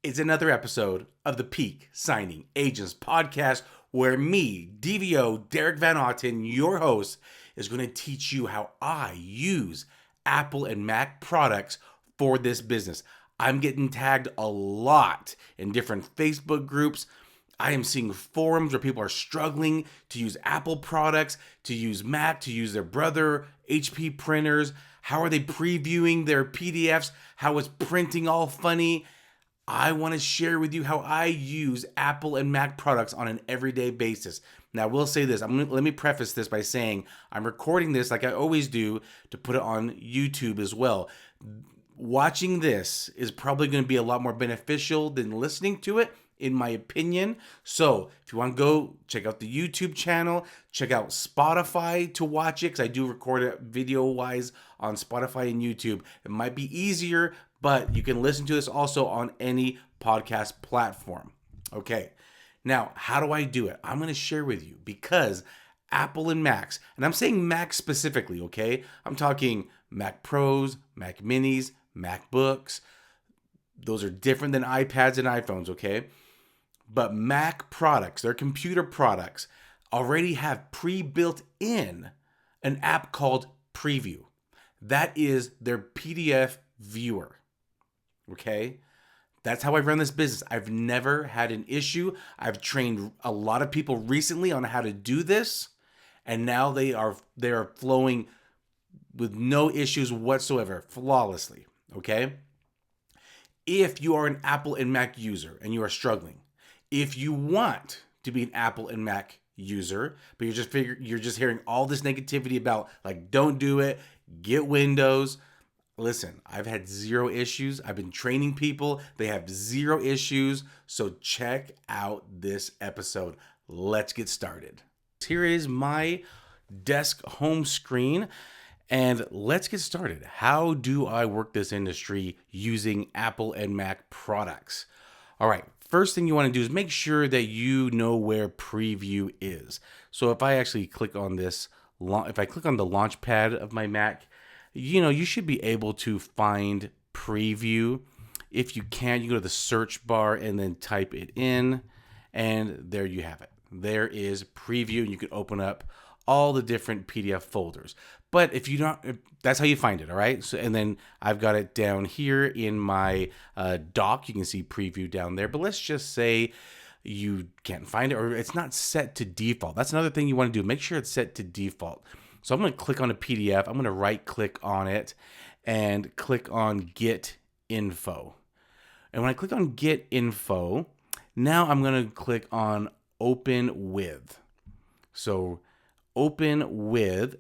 It's another episode of the Peak Signing Agents podcast where me, DVO Derek Van Otten, your host, is going to teach you how I use Apple and Mac products for this business. I'm getting tagged a lot in different Facebook groups. I am seeing forums where people are struggling to use Apple products, to use Mac, to use their brother HP printers. How are they previewing their PDFs? How is printing all funny? I want to share with you how I use Apple and Mac products on an everyday basis. Now, I will say this. Let me preface this by saying I'm recording this like I always do to put it on YouTube as well. Watching this is probably going to be a lot more beneficial than listening to it, in my opinion. So if you want to go check out the YouTube channel, check out Spotify to watch it, because I do record it video wise on Spotify and YouTube. It might be easier, but you can listen to this also on any podcast platform. Okay. Now, how do I do it? I'm going to share with you, because Apple and Macs, and I'm saying Mac specifically, okay? I'm talking Mac Pros, Mac Minis, MacBooks. Those are different than iPads and iPhones, okay? But Mac products, their computer products, already have pre-built in an app called Preview. That is their PDF viewer, okay? That's how I run this business. I've never had an issue. I've trained a lot of people recently on how to do this, and now they are flowing with no issues whatsoever, flawlessly, okay? If you are an Apple and Mac user and you are struggling, if you want to be an Apple and Mac user, but you're just hearing all this negativity about, like, don't do it, get Windows. Listen, I've had zero issues. I've been training people. They have zero issues. So check out this episode. Let's get started. Here is my desk home screen. And let's get started. How do I work this industry using Apple and Mac products? All right, first thing you want to do is make sure that you know where Preview is. So if I actually click on this, if I click on the launch pad of my Mac, you should be able to find Preview. If you can't, you go to the search bar and then type it in, and there you have it. There is Preview, and you can open up all the different PDF folders. But if you don't, that's how you find it, all right? So, and then I've got it down here in my dock. You can see Preview down there. But let's just say you can't find it, or it's not set to default. That's another thing you want to do. Make sure it's set to default. So I'm going to click on a PDF. I'm going to right-click on it and click on Get Info. And when I click on Get Info, now I'm going to click on Open With. So Open With,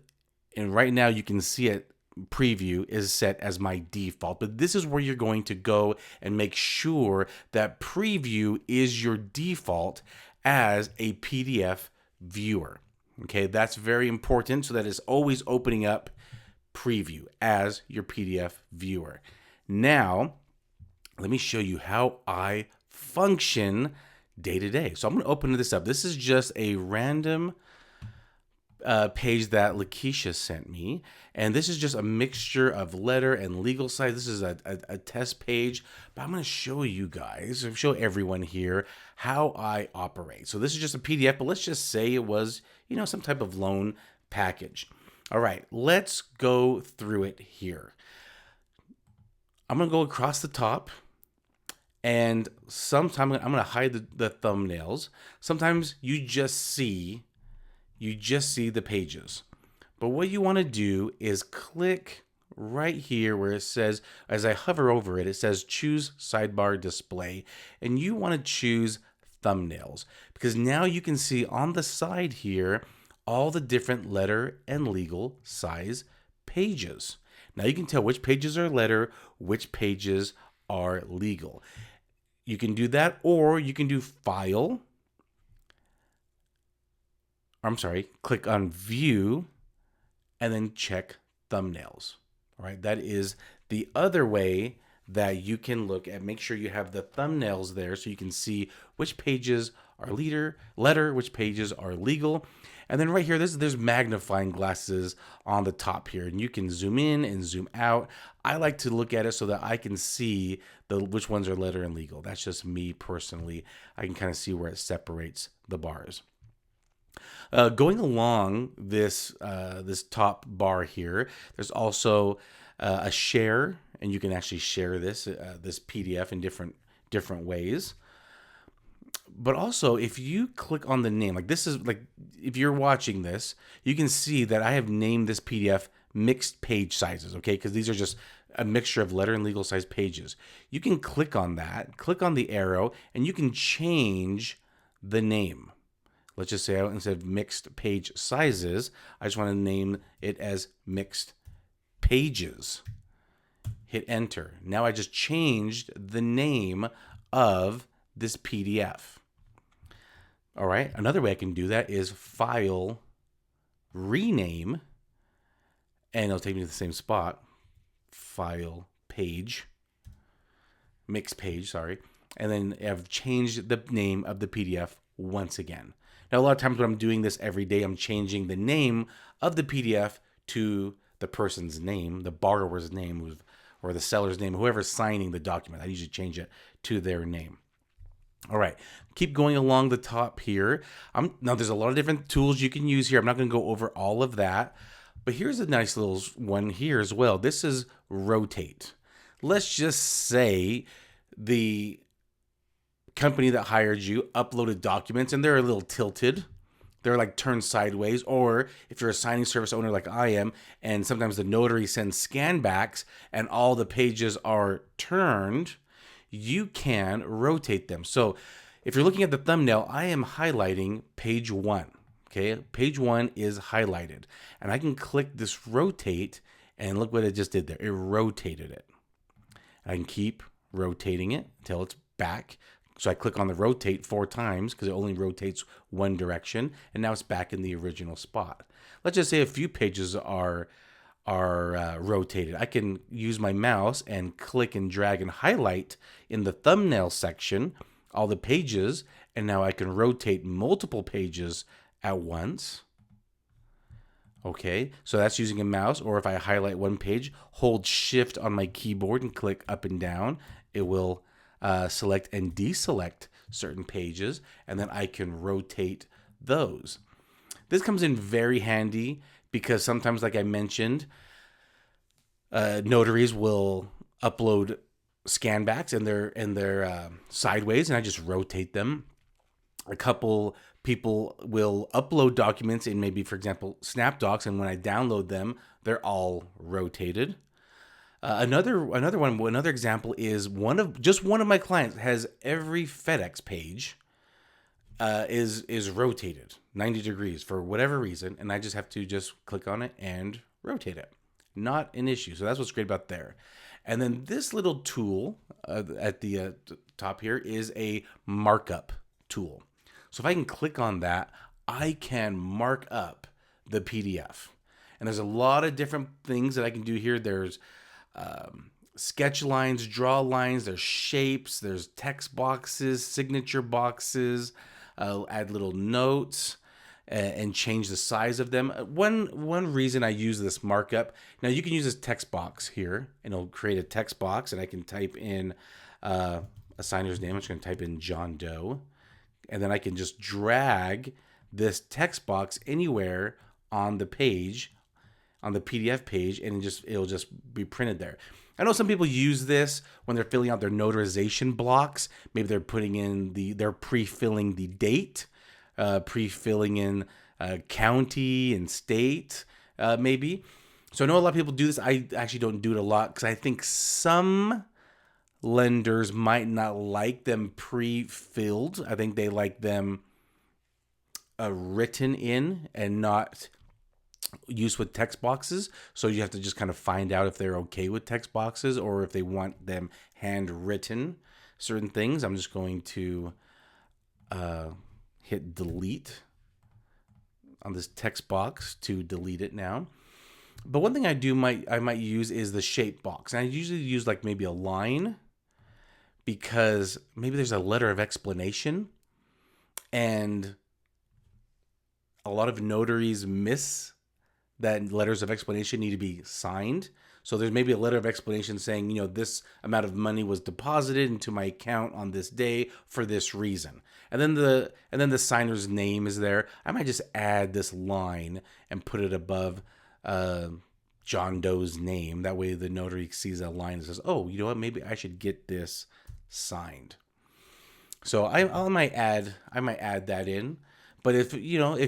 and right now you can see it, Preview is set as my default, but this is where you're going to go and make sure that Preview is your default as a PDF viewer. Okay, that's very important, so that it's always opening up Preview as your PDF viewer. Now, let me show you how I function day to day. So I'm going to open this up. This is just a random page that Lakeisha sent me, and this is just a mixture of letter and legal size. This is a test page, but I'm going to show you guys, show everyone here how I operate. So this is just a PDF, but let's just say it was, some type of loan package. All right, let's go through it here. I'm going to go across the top, and sometimes I'm going to hide the thumbnails. Sometimes you just see the pages. But what you want to do is click right here where it says, as I hover over it, it says choose sidebar display, and you want to choose thumbnails, because now you can see on the side here all the different letter and legal size pages. Now you can tell which pages are letter, which pages are legal. You can do that, or you can do file. Click on view and then check thumbnails. All right, that is the other way that you can look at. Make sure you have the thumbnails there so you can see which pages are letter, which pages are legal. And then right here, there's magnifying glasses on the top here, and you can zoom in and zoom out. I like to look at it so that I can see which ones are letter and legal. That's just me personally. I can kind of see where it separates the bars. Going along this top bar here, there's also a share, and you can actually share this PDF in different ways. But also, if you click on the name, like this is like, if you're watching this, you can see that I have named this PDF mixed page sizes, okay? Because these are just a mixture of letter and legal size pages. You can click on that, click on the arrow, and you can change the name. Let's just say instead of mixed page sizes, I just want to name it as mixed pages. Hit enter. Now I just changed the name of this PDF. All right. Another way I can do that is file, rename, and it'll take me to the same spot. File, page, mixed page, sorry. And then I've changed the name of the PDF once again. Now, a lot of times when I'm doing this every day, I'm changing the name of the PDF to the person's name, the borrower's name, or the seller's name, whoever's signing the document. I usually change it to their name. All right, keep going along the top here. Now, there's a lot of different tools you can use here. I'm not going to go over all of that, but here's a nice little one here as well. This is rotate. Let's just say the company that hired you uploaded documents and they're a little tilted. They're like turned sideways. Or if you're a signing service owner like I am, and sometimes the notary sends scan backs and all the pages are turned, you can rotate them. So if you're looking at the thumbnail, I am highlighting page 1. Okay, page 1 is highlighted, and I can click this rotate, and look what it just did there. It rotated it. I can keep rotating it until it's back. So I click on the rotate 4 times because it only rotates one direction, and now it's back in the original spot. Let's just say a few pages are rotated. I can use my mouse and click and drag and highlight in the thumbnail section all the pages, and now I can rotate multiple pages at once. Okay, so that's using a mouse, or if I highlight one page, hold shift on my keyboard and click up and down, it will select and deselect certain pages, and then I can rotate those. This comes in very handy because sometimes, like I mentioned, notaries will upload scan backs and they're sideways, and I just rotate them. A couple people will upload documents in maybe, for example, SnapDocs, and when I download them, they're all rotated. Another example is one of my clients has every FedEx page is rotated 90 degrees for whatever reason, and I just have to just click on it and rotate it. Not an issue. So that's what's great about there. And then this little tool at the top here is a markup tool. So if I can click on that, I can mark up the PDF. And there's a lot of different things that I can do here. There's sketch lines, draw lines, there's shapes, there's text boxes, signature boxes, add little notes, and change the size of them. One reason I use this markup, now you can use this text box here, and it'll create a text box, and I can type in a signer's name. I'm just going to type in John Doe, and then I can just drag this text box anywhere on the page, on the PDF page, and it'll just be printed there. I know some people use this when they're filling out their notarization blocks. Maybe they're they're pre-filling the date, pre-filling in county and state, maybe. So I know a lot of people do this. I actually don't do it a lot because I think some lenders might not like them pre-filled. I think they like them written in and not used with text boxes. So you have to just kind of find out if they're okay with text boxes or if they want them handwritten, certain things. I'm just going to hit delete on this text box to delete it now. But one thing I might use is the shape box. And I usually use like maybe a line, because maybe there's a letter of explanation, and a lot of notaries miss that letters of explanation need to be signed. So there's maybe a letter of explanation saying, this amount of money was deposited into my account on this day for this reason. And then the signer's name is there. I might just add this line and put it above John Doe's name. That way the notary sees a line that says, oh, you know what? Maybe I should get this signed. So I might add that in. But if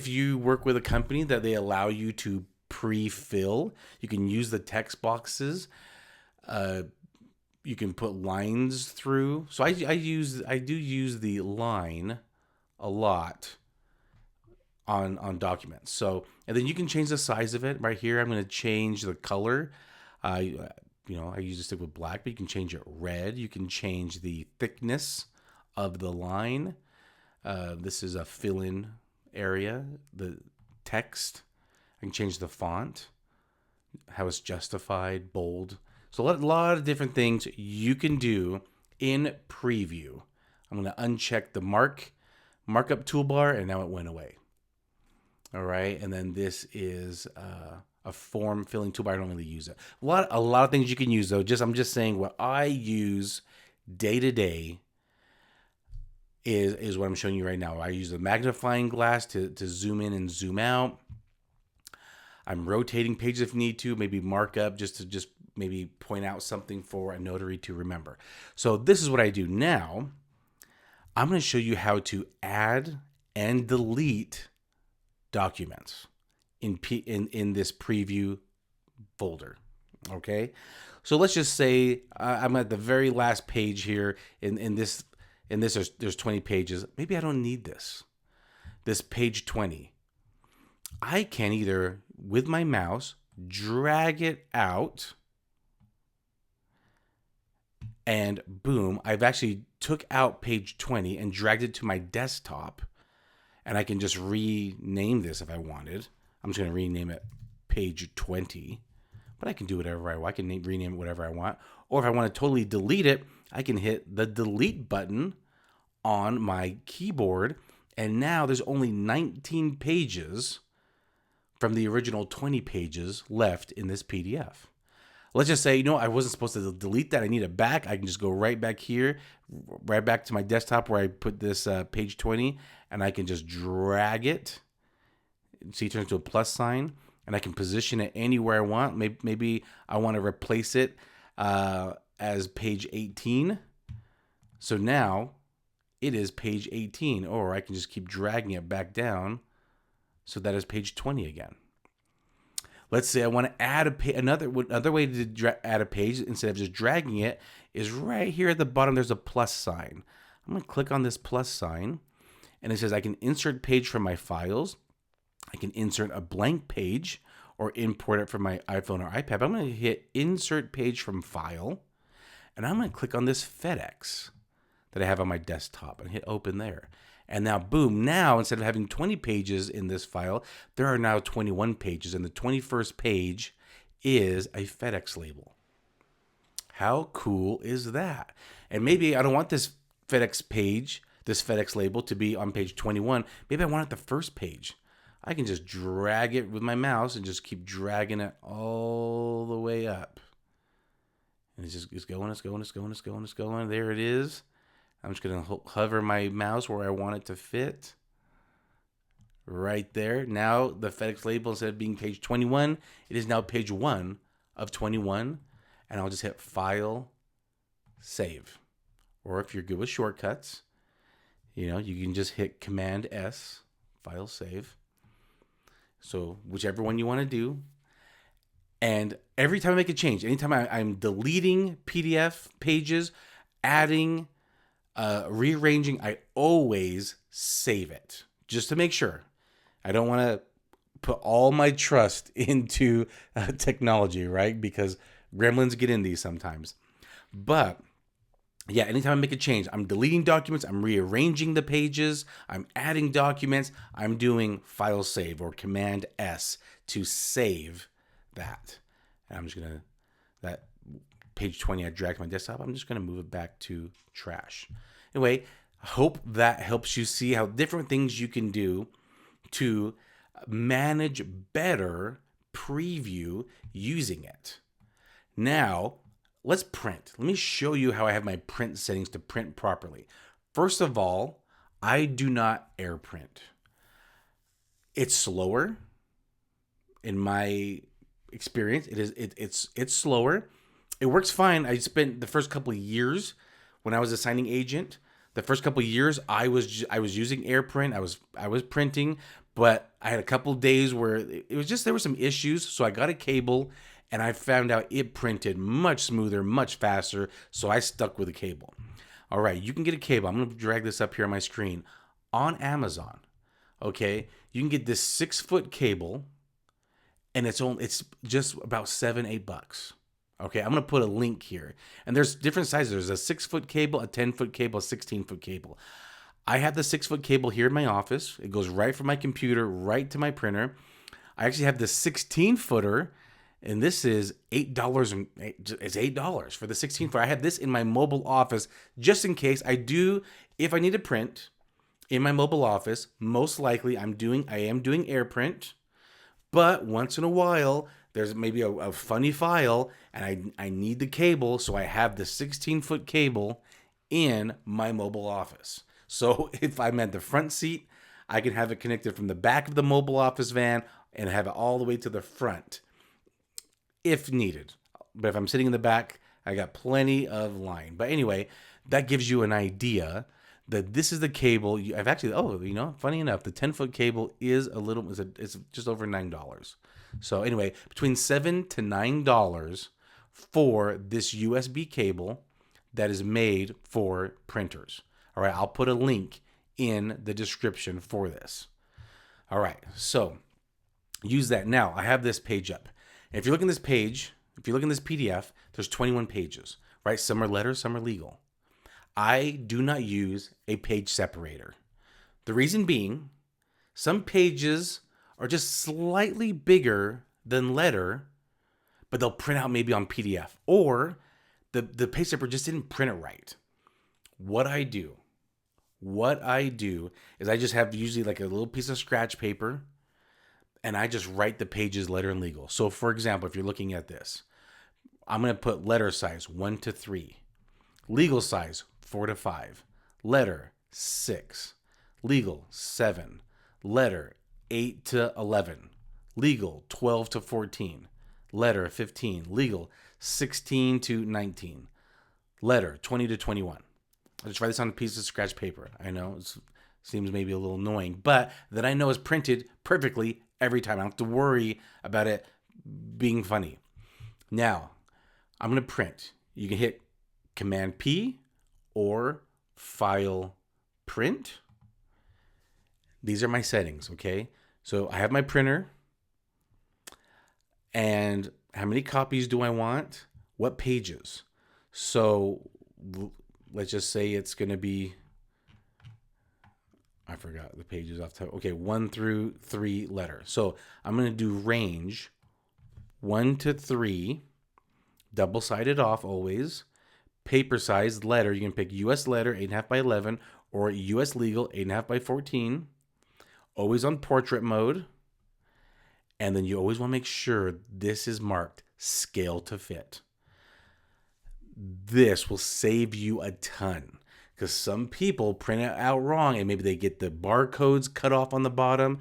you work with a company that they allow you to pre-fill, you can use the text boxes. You can put lines through. So I do use the line a lot on documents. So, and then you can change the size of it. Right here, I'm going to change the color. I usually stick with black, but you can change it red. You can change the thickness of the line. This is a fill-in area. The text, I can change the font, how it's justified, bold. So a lot of different things you can do in Preview. I'm going to uncheck the markup toolbar, and now it went away. All right, and then this is a form filling toolbar. I don't really use it. A lot of things you can use though. I'm just saying what I use day to day is what I'm showing you right now. I use the magnifying glass to zoom in and zoom out. I'm rotating pages if need to, maybe markup just to maybe point out something for a notary to remember. So this is what I do now. I'm going to show you how to add and delete documents in this preview folder. Okay, so let's just say I'm at the very last page here. In this there's 20 pages. Maybe I don't need this page 20. I can either with my mouse drag it out, and boom, I've actually took out page 20 and dragged it to my desktop. And I can just rename this if I wanted. I'm just going to rename it page 20. But I can do whatever I want. I can rename it whatever I want. Or if I want to totally delete it, I can hit the delete button on my keyboard. And now there's only 19 pages from the original 20 pages left in this PDF. Let's just say, I wasn't supposed to delete that. I need it back. I can just go right back here, right back to my desktop where I put this page 20, and I can just drag it. See, it turns into a plus sign, and I can position it anywhere I want. Maybe I want to replace it as page 18. So now it is page 18, or I can just keep dragging it back down so that is page 20 again. Let's say I want to add another way to add a page instead of just dragging it is right here at the bottom. There's a plus sign. I'm going to click on this plus sign, and it says I can insert page from my files. I can insert a blank page or import it from my iPhone or iPad. I'm going to hit insert page from file, and I'm going to click on this FedEx that I have on my desktop and hit open there. And now, boom, now instead of having 20 pages in this file, there are now 21 pages. And the 21st page is a FedEx label. How cool is that? And maybe I don't want this FedEx label to be on page 21. Maybe I want it the first page. I can just drag it with my mouse and just keep dragging it all the way up. And it's going. There it is. I'm just going to hover my mouse where I want it to fit. Right there. Now the FedEx label, instead of being page 21, it is now page 1 of 21. And I'll just hit File, Save. Or if you're good with shortcuts, you can just hit Command S, File, Save. So whichever one you want to do. And every time I make a change, anytime I'm deleting PDF pages, adding, rearranging, I always save it just to make sure. I don't want to put all my trust into technology, right? Because gremlins get in these sometimes. But yeah, anytime I make a change, I'm deleting documents, I'm rearranging the pages, I'm adding documents, I'm doing File Save or Command S to save that. And I'm just going to, that page 20 I dragged my desktop, I'm just going to move it back to trash. Anyway, I hope that helps you see how different things you can do to manage better preview using it. Now, let's print. Let me show you how I have my print settings to print properly. First of all, I do not air print. It's slower. In my experience, it's slower. It works fine. I spent the first couple of years when I was a signing agent. The first couple of years I was using AirPrint. I was printing, but I had a couple of days where it was just there were some issues. So I got a cable, and I found out it printed much smoother, much faster. So I stuck with a cable. All right, you can get a cable. I'm going to drag this up here on my screen on Amazon. Okay, you can get this 6-foot cable, and it's just about $7-8. Okay, I'm gonna put a link here, and there's different sizes. There's a 6-foot cable, a 10-foot cable, a 16-foot cable. I have the 6-foot cable here in my office. It goes right from my computer right to my printer. I actually have the 16-footer, and this is $8. It's $8 for the 16-footer. I have this in my mobile office just in case if I need to print in my mobile office. Most likely, I am doing AirPrint. But once in a while, there's maybe a funny file, and I need the cable, so I have the 16-foot cable in my mobile office. So if I'm at the front seat, I can have it connected from the back of the mobile office van and have it all the way to the front if needed. But if I'm sitting in the back, I got plenty of line. But anyway, that gives you an idea that this is the cable. I've actually, funny enough, the 10-foot cable is it's just over $9. So anyway, between $7 to $9 for this USB cable that is made for printers. All right, I'll put a link in the description for this. All right, so use that. Now, I have this page up. And if you look in this page, if you look in this PDF, there's 21 pages, right? Some are letters, some are legal. I do not use a page separator. The reason being, some pages are just slightly bigger than letter, but they'll print out maybe on PDF, or the page separator just didn't print it right. What I do is I just have usually like a little piece of scratch paper, and I just write the pages letter and legal. So for example, if you're looking at this, I'm going to put letter size 1 to 3, legal size 4 to 5, letter 6, legal 7, letter 8 to 11, legal 12 to 14, letter 15, legal 16 to 19, letter 20 to 21. I just write this on a piece of scratch paper. I know it seems maybe a little annoying, but that I know is printed perfectly every time. I don't have to worry about it being funny. Now, I'm going to print. You can hit Command P or File Print. These are my settings, okay? So I have my printer, and how many copies do I want? What pages? So let's just say it's going to be, I forgot the pages off the top. Okay, 1 through 3 letter. So I'm going to do range 1 to 3, double-sided off always. Paper size letter, you can pick US letter 8.5 by 11 or US legal 8.5 by 14. Always on portrait mode. And then you always want to make sure this is marked scale to fit. This will save you a ton, because some people print it out wrong and maybe they get the barcodes cut off on the bottom.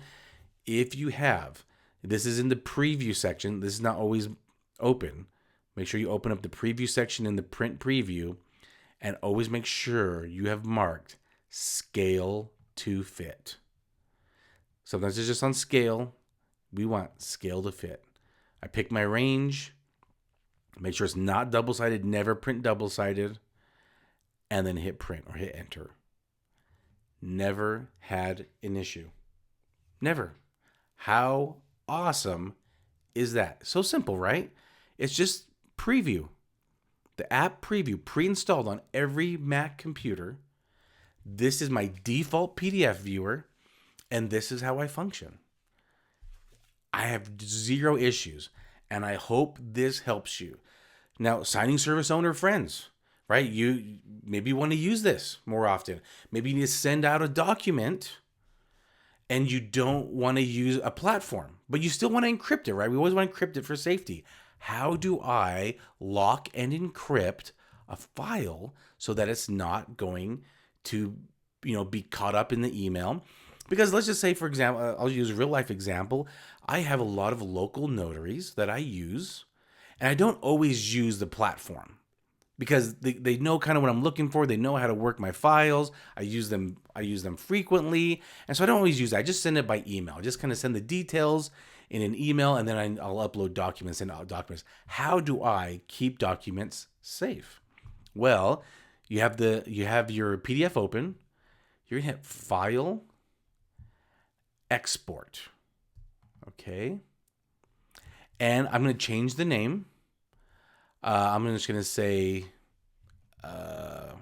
If you have, this is in the preview section. This is not always open. Make sure you open up the preview section in the print preview, and always make sure you have marked scale to fit. Sometimes it's just on scale. We want scale to fit. I pick my range. Make sure it's not double-sided. Never print double-sided. And then hit print or hit enter. Never had an issue. Never. How awesome is that? So simple, right? It's just preview. The app preview pre-installed on every Mac computer. This is my default PDF viewer, and this is how I function. I have zero issues. And I hope this helps you. Now, signing service owner friends, right? You maybe want to use this more often. Maybe you need to send out a document and you don't want to use a platform, but you still want to encrypt it, right? We always want to encrypt it for safety. How do I lock and encrypt a file so that it's not going to, be caught up in the email? Because let's just say, for example, I'll use a real life example. I have a lot of local notaries that I use, and I don't always use the platform because they know kind of what I'm looking for. They know how to work my files. I use them frequently. And so I don't always use that. I just send it by email. I just kind of send the details in an email, and then I'll upload documents and documents. How do I keep documents safe? Well, you have your PDF open. You're gonna hit File, Export. Okay. And I'm gonna change the name. I'm just going to say, I'll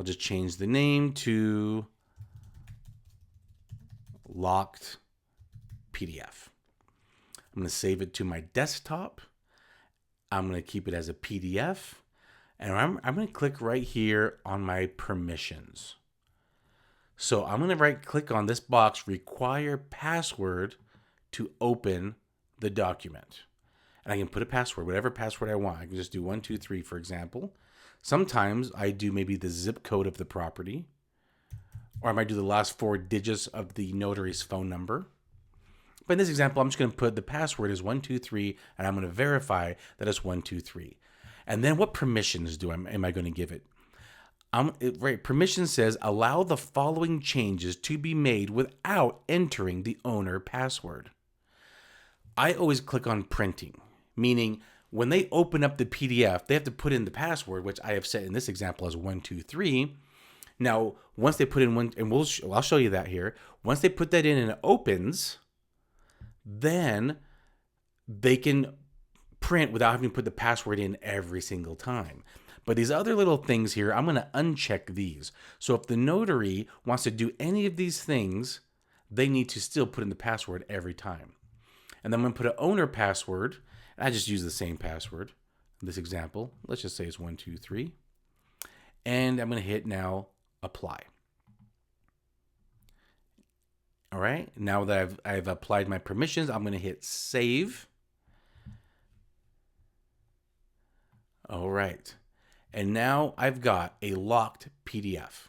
just change the name to Locked PDF. I'm going to save it to my desktop. I'm going to keep it as a PDF. And I'm going to click right here on my permissions. So I'm going to click on this box, Require Password to open the document. And I can put a password, whatever password I want. I can just do 123, for example. Sometimes I do maybe the zip code of the property, or I might do the last 4 digits of the notary's phone number. But in this example, I'm just going to put the password as 123, and I'm going to verify that it's 123. And then what permissions am I going to give it? Permission says allow the following changes to be made without entering the owner password. I always click on printing, meaning when they open up the PDF, they have to put in the password, which I have set in this example as 123. Now, once they put in one, and I'll show you that here. Once they put that in and it opens, then they can print without having to put the password in every single time. But these other little things here, I'm going to uncheck these. So if the notary wants to do any of these things, they need to still put in the password every time. And then I'm going to put an owner password. I just use the same password. In this example, let's just say it's 123. And I'm going to hit now apply. All right. Now that I've applied my permissions, I'm going to hit save. All right. And now I've got a locked PDF.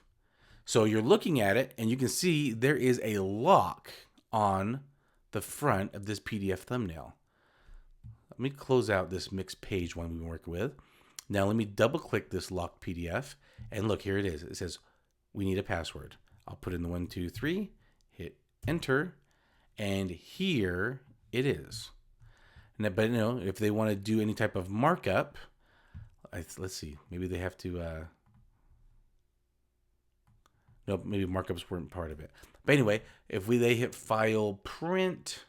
So you're looking at it and you can see there is a lock on the front of this PDF thumbnail. Let me close out this mixed page one we've been working with. Now let me double click this locked PDF and look, here it is. It says we need a password. I'll put in the 123, hit enter, and here it is. But if they want to do any type of markup, let's see, maybe they have to, no, maybe markups weren't part of it. But anyway, if they hit file print,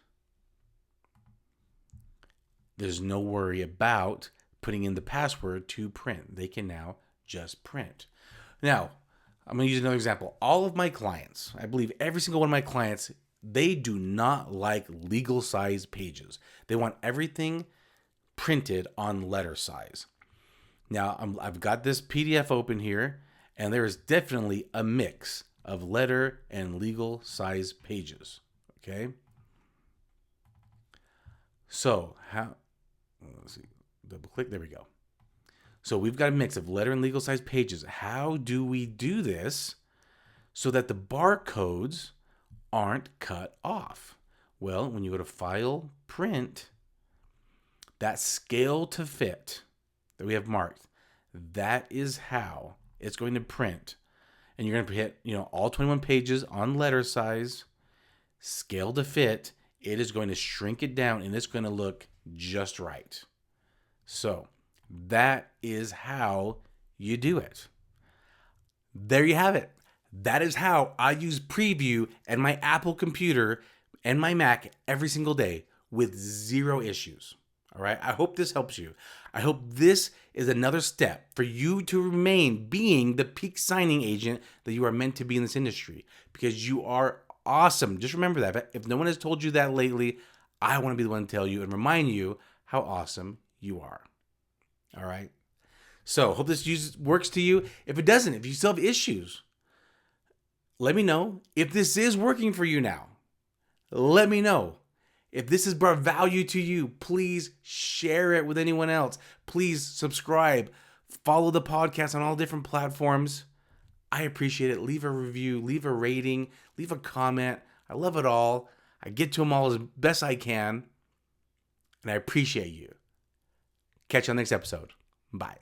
there's no worry about putting in the password to print. They can now just print. Now, I'm going to use another example. All of my clients, I believe every single one of my clients, they do not like legal size pages. They want everything printed on letter size. Now, I've got this PDF open here, and there is definitely a mix of letter and legal size pages. Okay. So let's see, double click. There we go. So we've got a mix of letter and legal size pages. How do we do this so that the barcodes aren't cut off? Well, when you go to File, Print, that scale to fit that we have marked, that is how it's going to print. And you're going to hit, all 21 pages on letter size, scale to fit. It is going to shrink it down and it's going to look just right. So that is how you do it. There you have it. That is how I use Preview and my Apple computer and my Mac every single day with 0 issues. All right. I hope this helps you. I hope this is another step for you to remain being the peak signing agent that you are meant to be in this industry, because you are awesome. Just remember that. If no one has told you that lately, I want to be the one to tell you and remind you how awesome you are. All right? So, hope this works to you. If it doesn't, if you still have issues, let me know. If this is working for you now, let me know. If this has brought value to you, please share it with anyone else. Please subscribe. Follow the podcast on all different platforms. I appreciate it. Leave a review, leave a rating, leave a comment. I love it all. I get to them all as best I can. And I appreciate you. Catch you on the next episode. Bye.